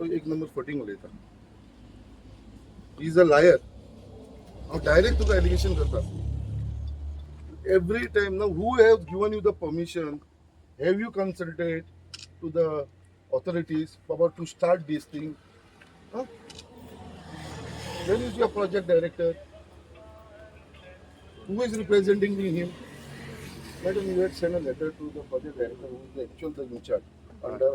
तो एक नंबर फटींग उलयता. He is a liar. हांव डायरेक्ट तुका एलिगेशन करता. Every time now, who has given you the permission? Have you consulted to the authorities about to start this thing? Huh? Where is your project director? Who is representing him? Madam, you had sent a letter to the project director, who is the actual in charge under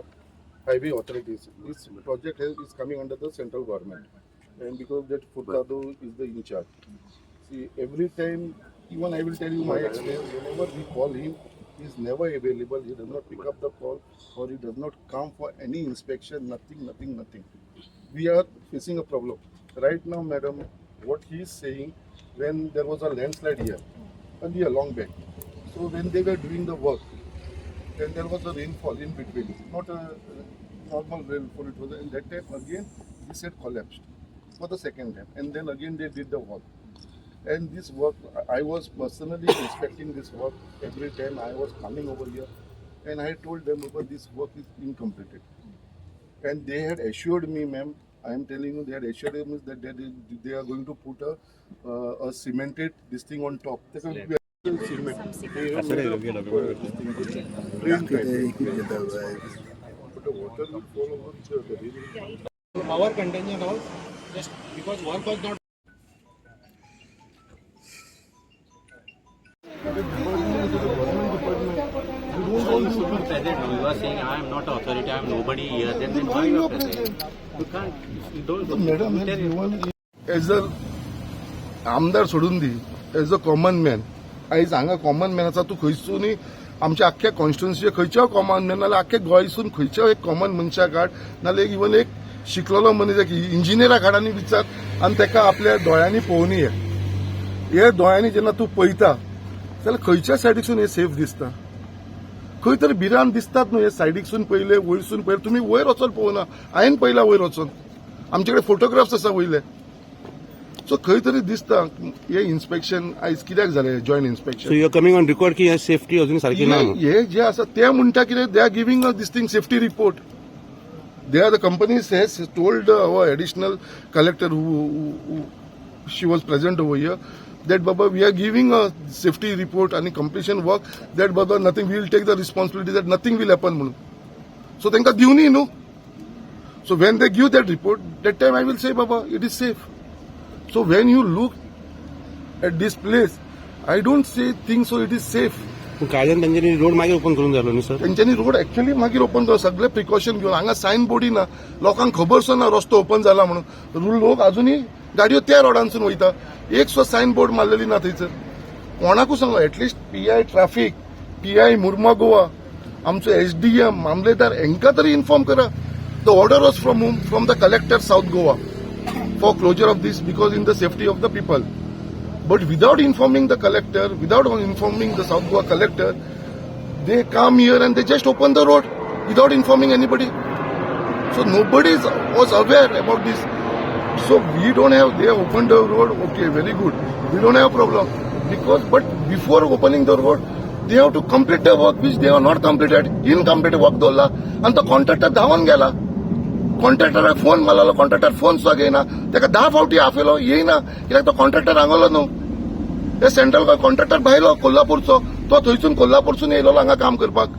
highway authorities. This project is coming under the central government, and because that Furtado is the in charge. See, every time, even I will tell you my experience, whenever we call him, he is never available. He does not pick up the call, or he does not come for any inspection, nothing. We are facing a problem. Right now, madam, what he is saying, when there was a landslide here, earlier long back. So when they were doing the work, then there was a rainfall in between, not a normal rainfall. It was, and that time again, this had collapsed for the second time, and then again they did the work. And this work, I was personally inspecting this work every time I was coming over here, and I told them about this work is incomplete. And they had assured me, ma'am, I am telling you, they had assured me that they are going to put a cemented this thing on top. Cement. Our contingent house, just because work was not. You are saying I am not authority, I am nobody here. Then why you are present? You can't. You don't. As a आमदार सोडून दी, as a common man, आयज हांगा common man आसा. तूं खंयसून आमच्या आख्ख्या कॉन्स्टिट्युन्सीचे खंयच्याय common man नाल्यार आख्ख्या गोंयसून खंयच्याय एक कॉमन मनशाक काड, नाल्यार इवन एक शिकलेलो मनीस एक इंजिनियराक काड आनी विचार, आनी ताका आपल्या दोळ्यांनी पळोवन ये. हे दोळ्यांनी जेन्ना तूं पळयता जाल्यार खंयच्या सायडीकसून हे सेफ दिसता. खंय तरी भिरांत दिसतात न्हू. हे सायडीकसून पयले, वयरसून पयले. तुमी वयर वचोन पळोवना, हांवें पयला वयर वचोन. आमचे कडेन फोटोग्राफ्स आसा वयले. सो खंय तरी दिसता हे इन्स्पेक्शन आयज कित्याक जालें, joint inspection. So you are coming on record की सेफ्टी अजून सारखी ना. हे जे आसा ते म्हणटा कितें, they are giving this thing safety report. They are the companies has told our additional collector who she was present over here that Baba, we are giving a safety report and completion work, that Baba, nothing, we will take the responsibility that nothing will happen. So then diuni no. So when they give that report, that time I will say, Baba, it is safe. So when you look at this place, I don't say things so it is safe. कायद्यान त्यांनी road मागे open करून जालो न्ही sir. त्यांच्यानी road actually मागीर open करून सगळे precaution घेऊन. हांगा सायन बोर्डी ना, लोकांक खबर सुद्धा ना रस्तो ओपन जाला म्हणून. लोक अजूनही गाडयो त्या रोडांसून वयता. एक सुद्धा सायन बोर्ड मारलेली ना थंयसर. कोणाकूच सांगलो, एटलिस्ट पीआय ट्रॅफिक, पीआय मुर्मा गोवा, आमचो एसडीएम मामलेदार हेंका तरी इन्फॉर्म करा. The order was from the collector South Goa for closure of this because in the safety of the people. But without informing the collector, without informing the South Goa collector, they come here and they just open the road without informing anybody. So nobody was aware about this. So we don't have, they have opened the road, okay, very good. We don't have a problem. But before opening the road, they have to complete the work which they have not completed. Incomplete work दोल्ला. And the contractor धावून गेला. कॉन्ट्रॅक्टराक phone मारलो, contractor phone सुद्धा घेयना. ताका 10 फावटी आफयलो, येयना. कित्याक तो कॉन्ट्रॅक्टर हांगलो न्हू. हे सेंट्रल कॉन्ट्रॅक्टर भायलो कोल्हापूरचो, तो थंयसून कोल्हापूरसून येयलो हांगा काम करपाक.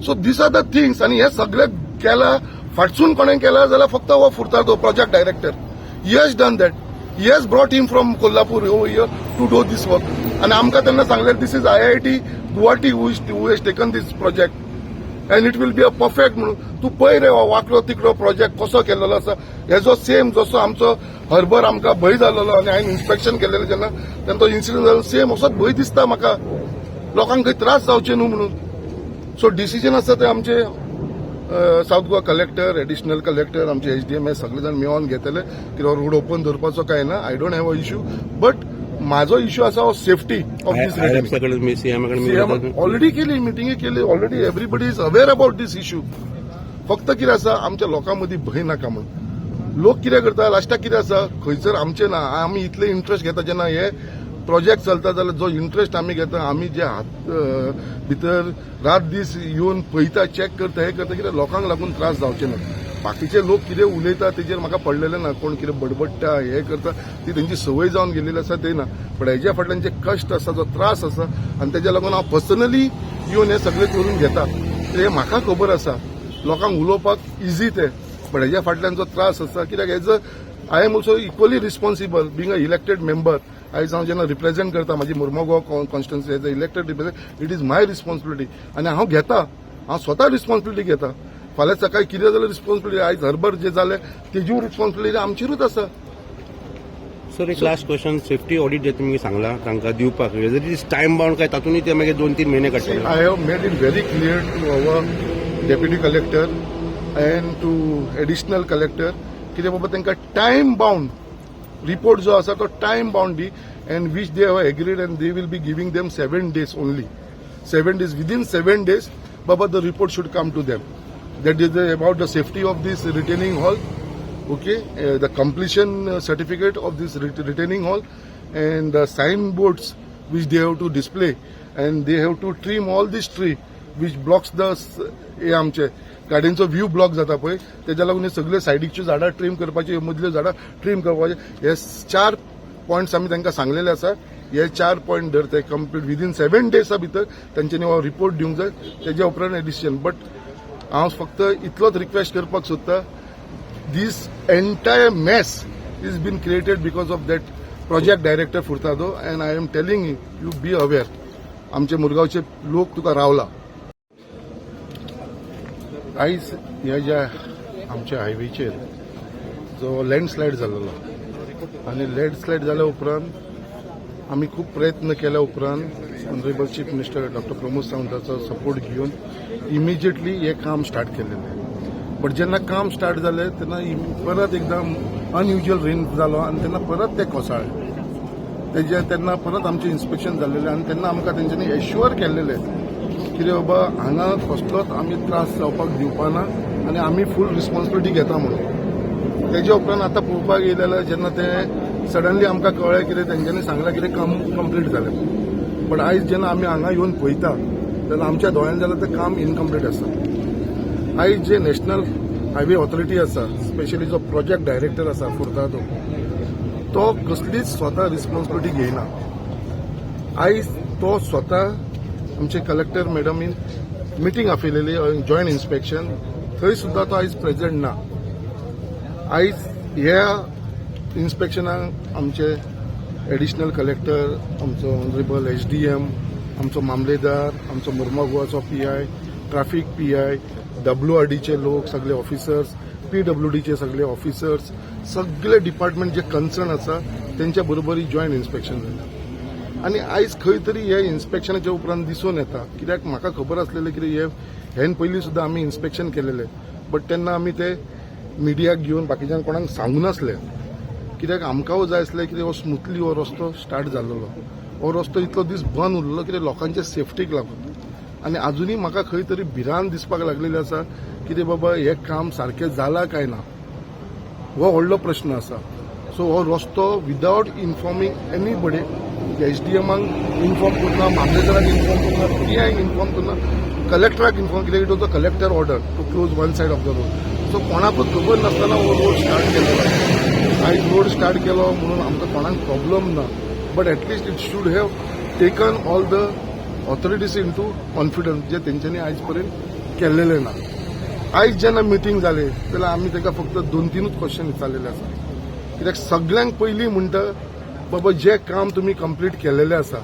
So these are the things. आनी हे सगळे केला फाटसून कोणें केला जाल्यार फक्त हो Furtado project director. He has done that. He has brought him from Kolhapur over here to do this work. आनी आमकां तेन्ना सांगलें this is IIT Guwahati who has taken this project. And it will be a perfect म्हणून. तू पळय रे हो वाकडो तिकडो project कसो केलेलो आसा. हेजो सेम जसो आमचो हरभर आमकां भंय जाल्लो आनी हांवें इन्स्पेक्शन केलेलें जेन्ना तेन्ना तो इन्सिडंट जालो, सेम असोच भंय दिसता म्हाका. लोकांक खंय त्रास जावचे न्हू म्हणून. सो डिसिजन आसा ते आमचे south Goa collector, additional collector, आमचे SDM हे सगळे जाण मेळोन घेतले की रोड ओपन दवरपाचो काय ना. I don't have a issue. But माझो इश्यू आसा हो सेफ्टी ऑफ दीस. ऑलरेडी केली मिटिंग केली already. Everybody is aware about these issue. फक्त कितें आसा, आमच्या लोकांमदीं भंय नाका म्हणून. लोक कितें करता, लास्टाक कितें आसा, खंयसर आमचे ना. आमी इतले इंट्रस्ट घेता जेन्ना हे प्रोजेक्ट चलता जाल्यार जो इंट्रस्ट आमी घेता, आमी जे भितर रात दीस येवन पळयता, चॅक करता, हे करता, कित्याक लोकांक लागून त्रास जावचे ना. बाकीचे लोक कितें उलयता तेजेर म्हाका पडलेलें ना, कोण कितें बडबडटा हें करता ती तेंची संवय जावन गेलेली आसा ते ना, पण हेज्या फाटल्यान जे कश्ट आसा जो त्रास आसा आनी तेज्या लागून हांव पर्सनली येवन हे सगळे करून घेता, हे म्हाका खबर आसा. लोकांक उलोवपाक इजी ते, पण हेज्या फाटल्यान जो त्रास आसा, कित्याक hedge I am also equally responsible being a elected member. आयज हांव जेन्ना रिप्रेझेंट करता म्हाजी Mormugao constituency as a elected represent, it is my responsibility आनी हांव घेता, हांव स्वता रिस्पॉन्सिबिलिटी घेता. फाल्यां सकाळी कितें जाल्यार रिस्पॉन्सिबिलिटी, आयज हरभर जे जालें तेजी रिस्पॉन्सिबिलिटी आमचीरूच आसा. सर एक लास्ट क्वेश्चन, सेफ्टी ऑडिट जे तुमी सांगला तांकां दिवपाक whether it is time bound काय तातूंतय ते मागीर 2-3 महिने काडटले. I have made it very clear to our deputy collector and to additional collector की बाबा तांकां टायम बाउंड रिपोर्ट जो आसा तो time bound the, and which they have agreed, and they will be giving them 7 days only. 7 days. Within 7 days, Baba, the report should come to them. That is about the safety of this retaining hall. Okay, the completion certificate of this retaining hall, and the signboards which they have to display, and they have to trim all this tree which blocks the हे आमचे गाडयांचो view block जाता पळय, तेज्या लागून हे सगळे सायडीकची झाडां trim करपाची, मदल्यो झाडां ट्रीम करपाचे, हे 4 पॉयंट्स आमी तांकां सांगलेले आसा. हे 4 पॉयंट धर ते कंप्लीट विदीन 7 डेजा भितर तांच्यांनी हो रिपोर्ट दिवंक जाय, तेज्या उपरांत डिसिजन. बट हांव फक्त इतलोच रिक्वेस्ट करपाक सोदता, this entire mess is been created because of that project director Furtado, and I am telling you be aware. आमचे मुरगांवचे लोक तुका रावला. आयज ह्या ज्या आमच्या हायवेचेर जो लँडस्लायड जाल्लो आनी लँडस्लायड जाल्या उपरांत आमी खूब प्रयत्न केल्या उपरांत honourable chief minister doctor Pramod सावंताचो सपोर्ट घेवन इमिजिएटली हे काम स्टार्ट केलेलें. बट जेन्ना काम स्टार्ट जालें तेन्ना परत एकदम अनयुज्युअल रेन जालो आनी तेन्ना परत ते कोसळ्ळे. तेन्ना परत आमचें इन्स्पेक्शन जाल्लेलें आनी तेन्ना आमकां तेंच्यांनी एश्युअर केल्लेलें कितें बाबा हांगा कसलोच आमी त्रास जावपाक दिवपाना आनी आमी फूल रिस्पॉन्सिबिलिटी घेता म्हणून. तेज्या उपरांत आतां पळोवपाक येयलें जाल्यार जेन्ना ते सडनली आमकां कळ्ळें कितें तेंच्यांनी सांगलां कितें काम कंप्लीट जालें, बट आयज जेन्ना आमी हांगा येवन पळयता तेन्ना आमच्या दोळ्यान जाल्यार तें काम इनकम्प्लीट आसा. आयज जे नॅशनल हायवे ऑथॉरिटी आसा, स्पेशली जो प्रोजेक्ट डायरेक्टर आसा फुर्तादो, तो कसलीच स्वता रिस्पॉन्सिबिलिटी घेयना. आयज तो स्वता आमचे कलेक्टर मॅडमीन मिटींग आपयलेली जॉयंट इन्स्पेक्शन, थंय सुद्दां तो आयज प्रेझेंट ना. आयज ह्या इन्स्पेक्शनाक आमचे एडिशनल कलेक्टर, आमचो ऑनरेबल SDM, आमचो मामलेदार, आमचो मुर्मुगांवचो PI, ट्रॅफिक PI, WRDचे लोक सगळे ऑफिसर्स, PWDचे सगळे ऑफिसर्स, सगळे डिपार्टमेंट जे कन्सर्न आसा तेंच्या बरोबरी जॉयंट इन्स्पेक्शन जालें. आनी आयज खंय तरी हे इन्स्पेक्शनाच्या उपरांत दिसून येता, कित्याक म्हाका खबर आसलेलें कितें हेन पयलीं सुद्दां आमी इन्स्पेक्शन केलेलें, बट तेन्ना आमी ते मिडियाक घेवन बाकीच्यांक कोणाक सांगू नासले, कित्याक आमकांय जाय आसलें कितें हो स्मुथली हो रस्तो स्टार्ट जाल्लो. हो रस्तो इतलो दीस बंद उरलो कितें लोकांच्या सेफ्टीक लागून. आनी आजुनूय म्हाका खंय तरी भिरांत दिसपाक लागलेली आसा कितें बाबा हें काम सारकें जालां काय ना, हो व्हडलो प्रश्न आसा. सो हो रस्तो विदावट इन्फॉर्मींग एनीबडी, SDMाक इन्फॉर्म करना, मामलेदाराक इन्फॉर्म करना, PIक इन्फॉर्म करना, कलेक्टराक इन्फॉर्म, कित्याक it was the collector order to close one side of the road. So कोणाकूच खबर नासतना हो रोड स्टार्ट केलो. आयज रोड स्टार्ट केलो म्हणून आमकां कोणाक प्रॉब्लम ना, but at least it should have taken all the authorities in to confidence, जे तेंच्यांनी आयज पर्यंत केल्लेलें ना. आयज जेन्ना मिटींग जाली जाल्यार आमी ताका फक्त 2-3 क्वेश्चन विचारलेले आसा, कित्याक सगळ्यांक पयलीं म्हणटा बाबा जे काम तुमी कंप्लीट केलेलें आसा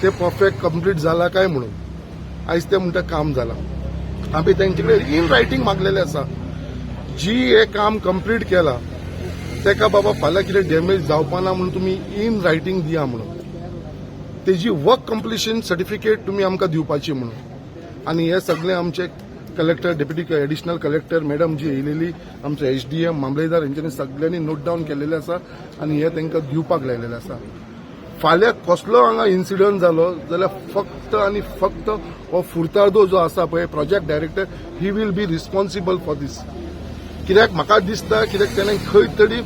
ते परफेक्ट कंप्लीट जाला काय म्हणून. आयज ते म्हणटा काम जाला. आमी तेंचे कडेन इन रायटींग मागलेलें आसा, जी हे काम कंप्लीट केला तेका बाबा फाल्यां कितें डॅमेज जावपाना म्हणून तुमी इन रायटींग दिया म्हणून. तेजी वर्क कंप्लिशन सर्टिफिकेट तुमी आमकां दिवपाची म्हणून. आनी हे सगळे आमचे collector, deputy additional collector madam ji येयलेली, आमचो SDM, मामलेदार हेंच्यांनी सगळ्यांनी नोट डावन केलेले आसा आनी हे तांकां दिवपाक लायलेले आसा. फाल्यां कसलो हांगा इन्सिडंट जालो जाल्यार फक्त आनी फक्त हो फुर्तादो जो आसा पळय project director, he will be responsible for this. कित्याक म्हाका दिसता कित्याक तेणें खंय तरी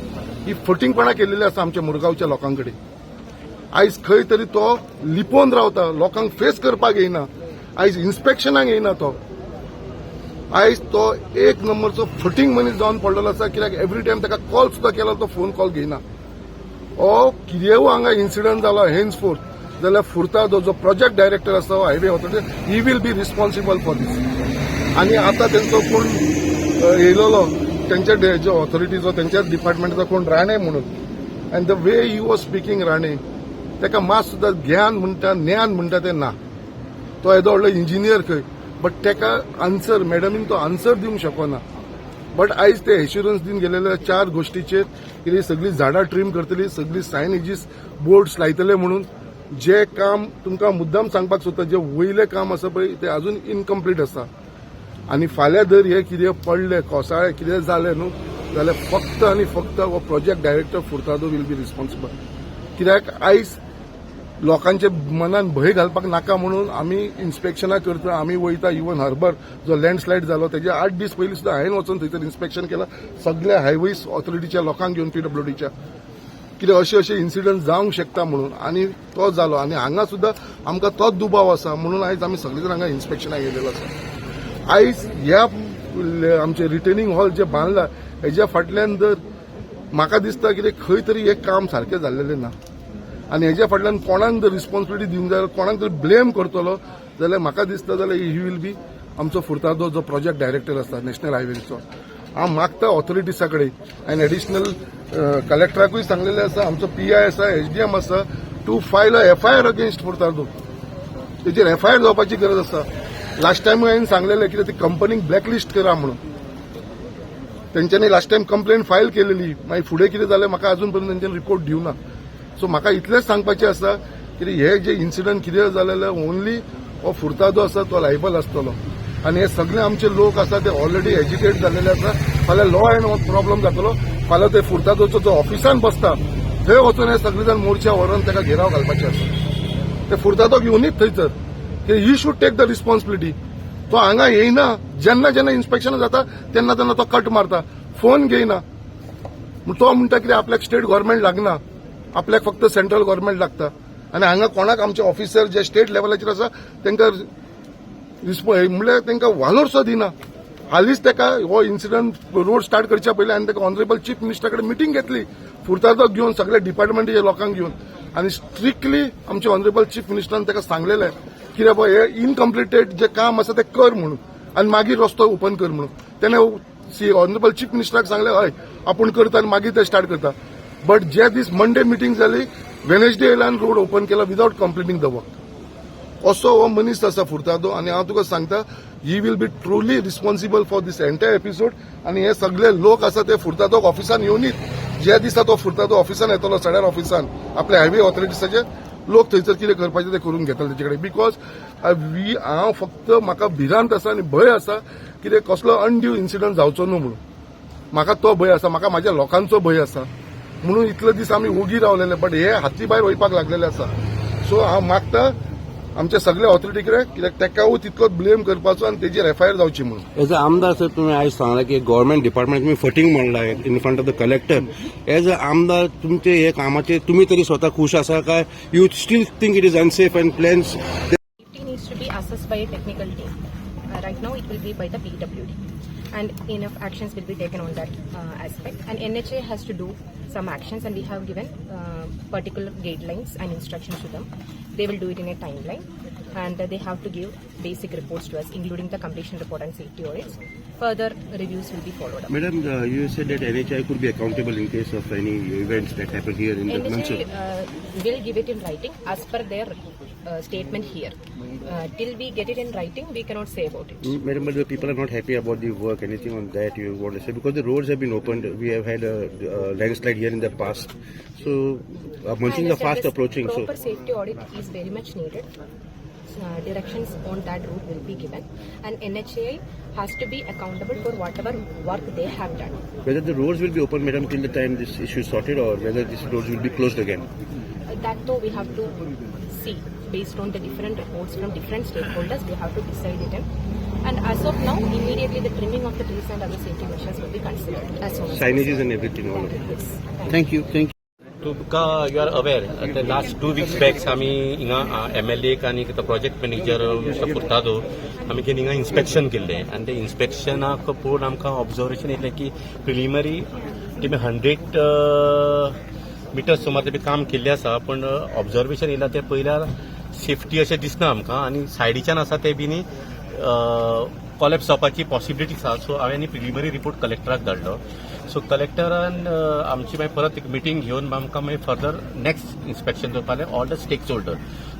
ही फटींगपणां केलेली आसा आमच्या मुरगांवच्या लोकां कडेन. आयज खंय तरी तो लिपोवन रावता, लोकांक फेस करपाक येयना, आयज इन्स्पेक्शनाक येयना तो. आयज तो एक नंबरचो फटींग मनीस जावन पडलेलो आसा कित्याक एवरी टायम ताका कॉल सुद्दां केलो तो फोन कॉल घेयना हो कितेंय हांगा इन्सिडंट जालो हेन्स फोर्थ जाल्यार फुर्तादो जो प्रोजेक्ट डायरेक्टर आसा highway authority he will be responsible for this आनी आतां तेंचो कोण येयलोलो तेंच्या जो ऑथॉरिटीचो तेंच्या डिपार्टमेंटाचो कोण राणे म्हणून and the way he was speaking Rane ताका मात सुद्दां ज्ञान म्हणटा ज्ञान म्हणटा तें ना तो येदो व्हडलो इंजिनियर खंय बट ताका आन्सर मॅडमीन तो आन्सर दिवंक शकना बट आयज ते एश्युरन्स दिन गेलेले 4 गोष्टीचेर कितें सगळीं झाडां ट्रीम करतली सगळीं सायनेजीस बोर्ड्स लायतले म्हणून जे काम तुमकां मुद्दाम सांगपाक सोदता जे वयले काम आसा पळय ते अजून इनकम्प्लीट आसा आनी फाल्यां जर हे कितें पडले कोसाळे कितें जालें न्हू जाल्यार फक्त आनी फक्त हो project director Furtado will be responsible कित्याक आयज लोकांच्या मनान भंय घालपाक नाका म्हणून आमी इन्स्पेक्शनां करता आमी वयता इवन हार्बर जो लँडस्लायड जालो तेजे 8 दीस पयलीं सुद्दां हांवें वचून थंयसर इन्स्पेक्शन केलां सगळ्या हायवेज ऑथॉरिटीच्या लोकांक घेवन पीडब्ल्यूडीच्या कितें अशें इन्सिडंट जावंक शकता म्हणून आनी तो जालो आनी हांगा सुद्दां आमकां तोच दुबाव आसा म्हणून आयज आमी सगळे जाण हांगा इन्स्पेक्शनाक गेलेलो आसा आयज ह्या आमचे रिटेनिंग हॉल जे बांदला हेज्या फाटल्यान जर म्हाका दिसता कितें खंय तरी एक काम सारकें जाल्लेलें ना आनी हेज्या फाटल्यान कोणाक जर रिस्पॉन्सिबिलिटी दिवंक जाय कोणाक जर ब्लेम करतलो जाल्यार म्हाका दिसता जाल्यार ही वील बी आमचो फुर्तादो जो प्रोजेक्ट डायरेक्टर आसा नॅशनल हायवेचो हांव मागता ऑथॉरिटीसा कडेन आनी एडिशनल कलेक्टराकूय सांगलेलें आसा आमचो PI आसा SDM आसा to file a FIR against Furtado तेजेर FIR जावपाची गरज आसा लास्ट टायम हांवें सांगलेलें कितें ती कंपनीक ब्लॅकलिस्ट करा म्हणून तेंच्यांनी लास्ट टायम कंप्लेंट फायल केलेली मागीर फुडें कितें जालें म्हाका अजून पर्यंत तेंच्यांनी रिपोर्ट दिवना सो म्हाका इतलेंच सांगपाचें आसा की हे जे इन्सिडंट कितें जालें जाल्यार ओन्ली हो फुर्तादो आसा तो लायबल आसतलो आनी हे सगळे आमचे लोक आसा ते ऑलरेडी एज्युकेट जाल्लेले आसा फाल्यां लॉ एंड प्रॉब्लम जातलो फाल्यां ते फुर्तादोचो जो ऑफिसान बसता थंय वचून हे सगळे जाण मोर्चा व्हरून ताका घेराव घालपाचे आसा ते फुर्तादो घेवनच थंयसर की ही शूड टेक द रिस्पॉन्सिबिलिटी तो हांगा येयना जेन्ना जेन्ना इन्स्पेक्शन जाता तेन्ना तेन्ना तो कट मारता फोन घेयना तो म्हणटा कितें आपल्याक स्टेट गव्हर्मेंट लागना आपल्याक फक्त सेंट्रल गव्हर्मेंट लागता आनी हांगा कोणाक आमचे ऑफिसर जे स्टेट लेवलाचेर आसा तांकां म्हणल्यार तांकां वालोरसो दिना हालींच ताका हो इन्सिडंट रोड स्टार्ट करच्या पयलीं हांवें ताका ऑनरेबल चीफ मिनिस्टरा कडेन मिटींग घेतली फुर्तादोक घेवन सगळ्या डिपार्टमेंटाच्या लोकांक घेवन आनी स्ट्रिक्टली आमचे ऑनरेबल चीफ मिनिस्टरान ताका सांगलेलें कितें बाबा हे इनकम्प्लिटेड जे काम आसा तें कर म्हणून आनी मागीर रस्तो ओपन कर म्हणून तेणें ऑनरेबल चीफ मिनिस्टराक सांगलें हय आपूण करता आनी मागीर ते स्टार्ट करता बट जे दीस मंडे मिटींग जाली वेनेसडे येयल्यान रोड ओपन केला विदाउट कंप्लिटींग द वर्क असो हो मनीस आसा फुर्तादो आनी हांव तुका सांगता he will be truly responsible for this entire episode आनी हे सगळे लोक आसा ते फुर्तादोक ऑफिसान येवनीत ज्या दिसा तो फुर्तादो ऑफिसान येतलो सड्यार ऑफिसान आपल्या हायवे ऑथॉरिटीसाचे लोक थंयसर कितें करपाचें ते करून घेतले तेचे कडेन बिकॉज हांव फक्त म्हाका भिरांत आसा आनी भंय आसा कितें कसलो अनड्यू इन्सिडंट जावचो न्हू म्हणून म्हाका तो भंय आसा म्हाका म्हाज्या लोकांचो भंय आसा म्हणून इतले दीस आमी ओगी रावलेले बट हे हाती भायर वयपाक लागलेले आसा सो हांव मागता आमचे सगळे ऑथॉरिटी कडेन कित्याक तेकावूय तितलोच ब्लेम करपाचो आनी तेजेर FIR जावची म्हणून एज अ आमदार सर तुम्ही आज सांगला की गव्हर्नमेंट डिपार्टमेंट तुम्ही फटींग म्हणला in front of the collector as a आमदार तुमचे हे कामाचे तुम्ही तरी स्वतः खुश आसा काय you steel think it is unsafe and plans Safety needs to be assessed by a technical team. Right now, it will be by the PWD, and enough actions will be taken on that aspect. And NHA has to do some actions, and we have given particular guidelines and instructions to them. They will do it in a timeline, and they have to give basic reports to us, including the completion report and safety audits. Further reviews will be followed up. Madam, you said that NHI could be accountable in case of any events that happen here in the Mansur. NHA will give it in writing as per their statement here. Till we get it in writing, we cannot say about it. Madam, but the people are not happy about the work. Anything on that you want to say? Because the roads have been opened. We have had a landslide here in the past. So, monsoons are fast approaching. Proper safety audit is very much needed. Directions on that route will be given, and NHA has to be accountable for whatever work they have done. Whether the roads will be open, madam, till the time this issue is sorted, or whether these roads will be closed again? That though we have to see based on the different reports from different stakeholders. We have to decide it. And as of now, immediately the trimming of the trees and other safety measures will be considered as soon as Signages and everything. All of it. Yes. Thank you. Thank you. तुमका you R aware ते last 2 weeks bags आमी हिंगा MLA आनी project manager mister Furtado आमी हिंगा inspection केल्लें आनी ते इन्स्पेक्शनाक पळोवन आमकां ऑब्जर्वेशन येयलें की प्रिलिमरी तेमी 100 मिटर्स सुमार तेमी काम केल्लें आसा पण ऑब्जर्वेशन येयलां ते पयल्यार सेफ्टी अशें दिसना आमकां आनी सायडीच्यान आसा ते बी कॉलेप्स जावपाची पॉसिबिलिटी आसा सो हांवें प्रिलिमरी रिपोर्ट कलेक्टराक धाडलो सो कलेक्टरान आमची मागीर परत एक मिटींग घेवन आमकां मागीर फर्दर नेक्स्ट इन्स्पेक्शन करपाक all the stakes holder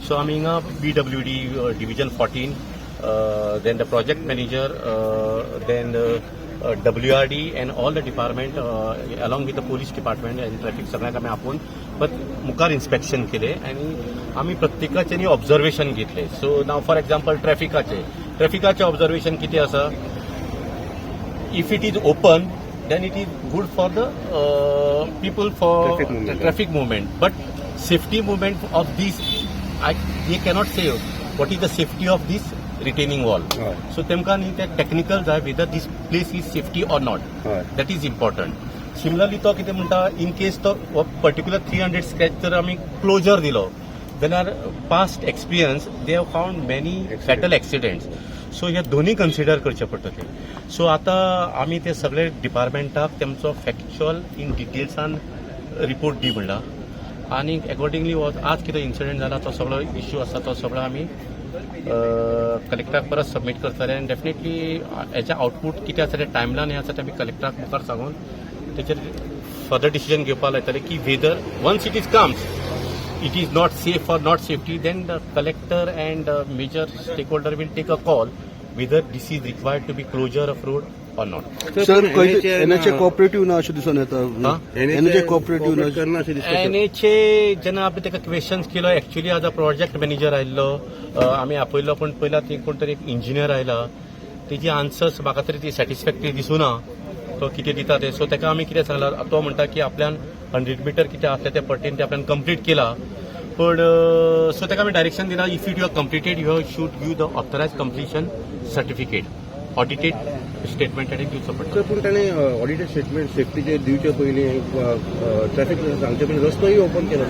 so आमी हिंगा PWD division 14 then the project manager then WRD and all the department along with the police department and traffic सगळ्यांक आमी आपोवन बट मुखार इन्स्पेक्शन केले आनी आमी प्रत्येकाचे ऑब्जर्वेशन घेतले सो नाव फॉर एक्झाम्पल ट्रॅफिकाचे ऑब्जर्वेशन कितें आसा if it is open then it is good for the people for traffic movement. But safety movement of this, they cannot say what is the safety of this retaining wall. So temka need technical that whether this place is safety or not. That is important. Similarly, to kite म्हणटा in case to particular 300 scratch तर आमी closure दिलो. Then our past experience, they have found many fatal accidents. So हे दोन्ही consider करचे पडटले so आता आमी ते सगळे डिपार्टमेंटाक तेमचो फॅक्च्युअल इन डिटेल्सान रिपोर्ट दी म्हणला आनी अकॉर्डिंगली आज कितें इन्सिडंट जाला तो सगळो इश्यू आसा तो सगळो आमी कलेक्टराक परत सबमीट करतले आनी डेफिनेटली हेचे आउटपूट कितें आसा ते टायमलायन हें आसा ते आमी कलेक्टराक मुखार सांगून तेचेर फर्दर डिसिजन घेवपाक लायतले की whether once it is comes it is not safe or not safety, then the collector and major stakeholder will take a call whether this is required to be closure of road or not. Sir NHA cooperative ना अशें दिसून येता NHA cooperative करना अशें दिसता NHA जेन्ना आमी ताका क्वेश्चन्स केलो एक्चुअली आज प्रोजेक्ट मॅनेजर आयिल्लो आमी आपयलो पण पयला थंय कोण तरी एक इंजिनियर आयला तेजी आन्सर्स म्हाका तरी ती सॅटिस्फॅक्टरी दिसूना तो कितें दिता ते सो ताका आमी कितें सांगला तो म्हणटा की आपल्यान 100 मीटर कितें आसलें ते पट्टेन ते आपल्यान कंप्लीट केला पण सो ताका आमी डायरेक्शन दिला if you are completed you should give the authorise completion certificate audited statement आनी दिवचो पडटा सर पूण ताणें ऑडिटेड स्टेटमेंट सेफ्टीचे दिवचे पयलीं ट्रॅफिक सांगचे पयलीं रस्तोय ओपन केलो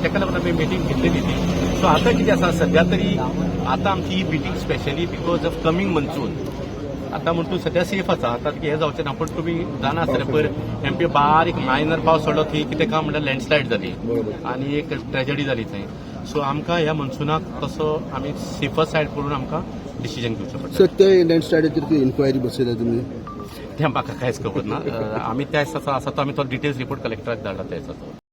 ताका लागून आमी मिटींग घेतलेली ती सो आतां कितें आसा सध्या तरी आतां आमची ही meeting specially because of coming monsoon आता म्हणून तूं सध्या सेफ आसा आतां हे जावचें ना पण तुमी जाणा आसतलें पयर एमपी बारीक मायनर पावस पडलो थंय कितें काम म्हणल्यार लँडस्लायड जाली आनी एक ट्रेजडी जाली थंय सो आमकां ह्या मनसुनाक तसो आमी सेफर सायड करून आमकां डिसिजन घेवचें पडटा सर ते लँडस्लायडाचेर इन्क्वायरी बसयल्या तुमी तें म्हाका कांयच खबर ना आमी त्या दिसाचो आसा तो आमी तो डिटेल्स रिपोर्ट कलेक्टराक धाडला त्या दिसाचो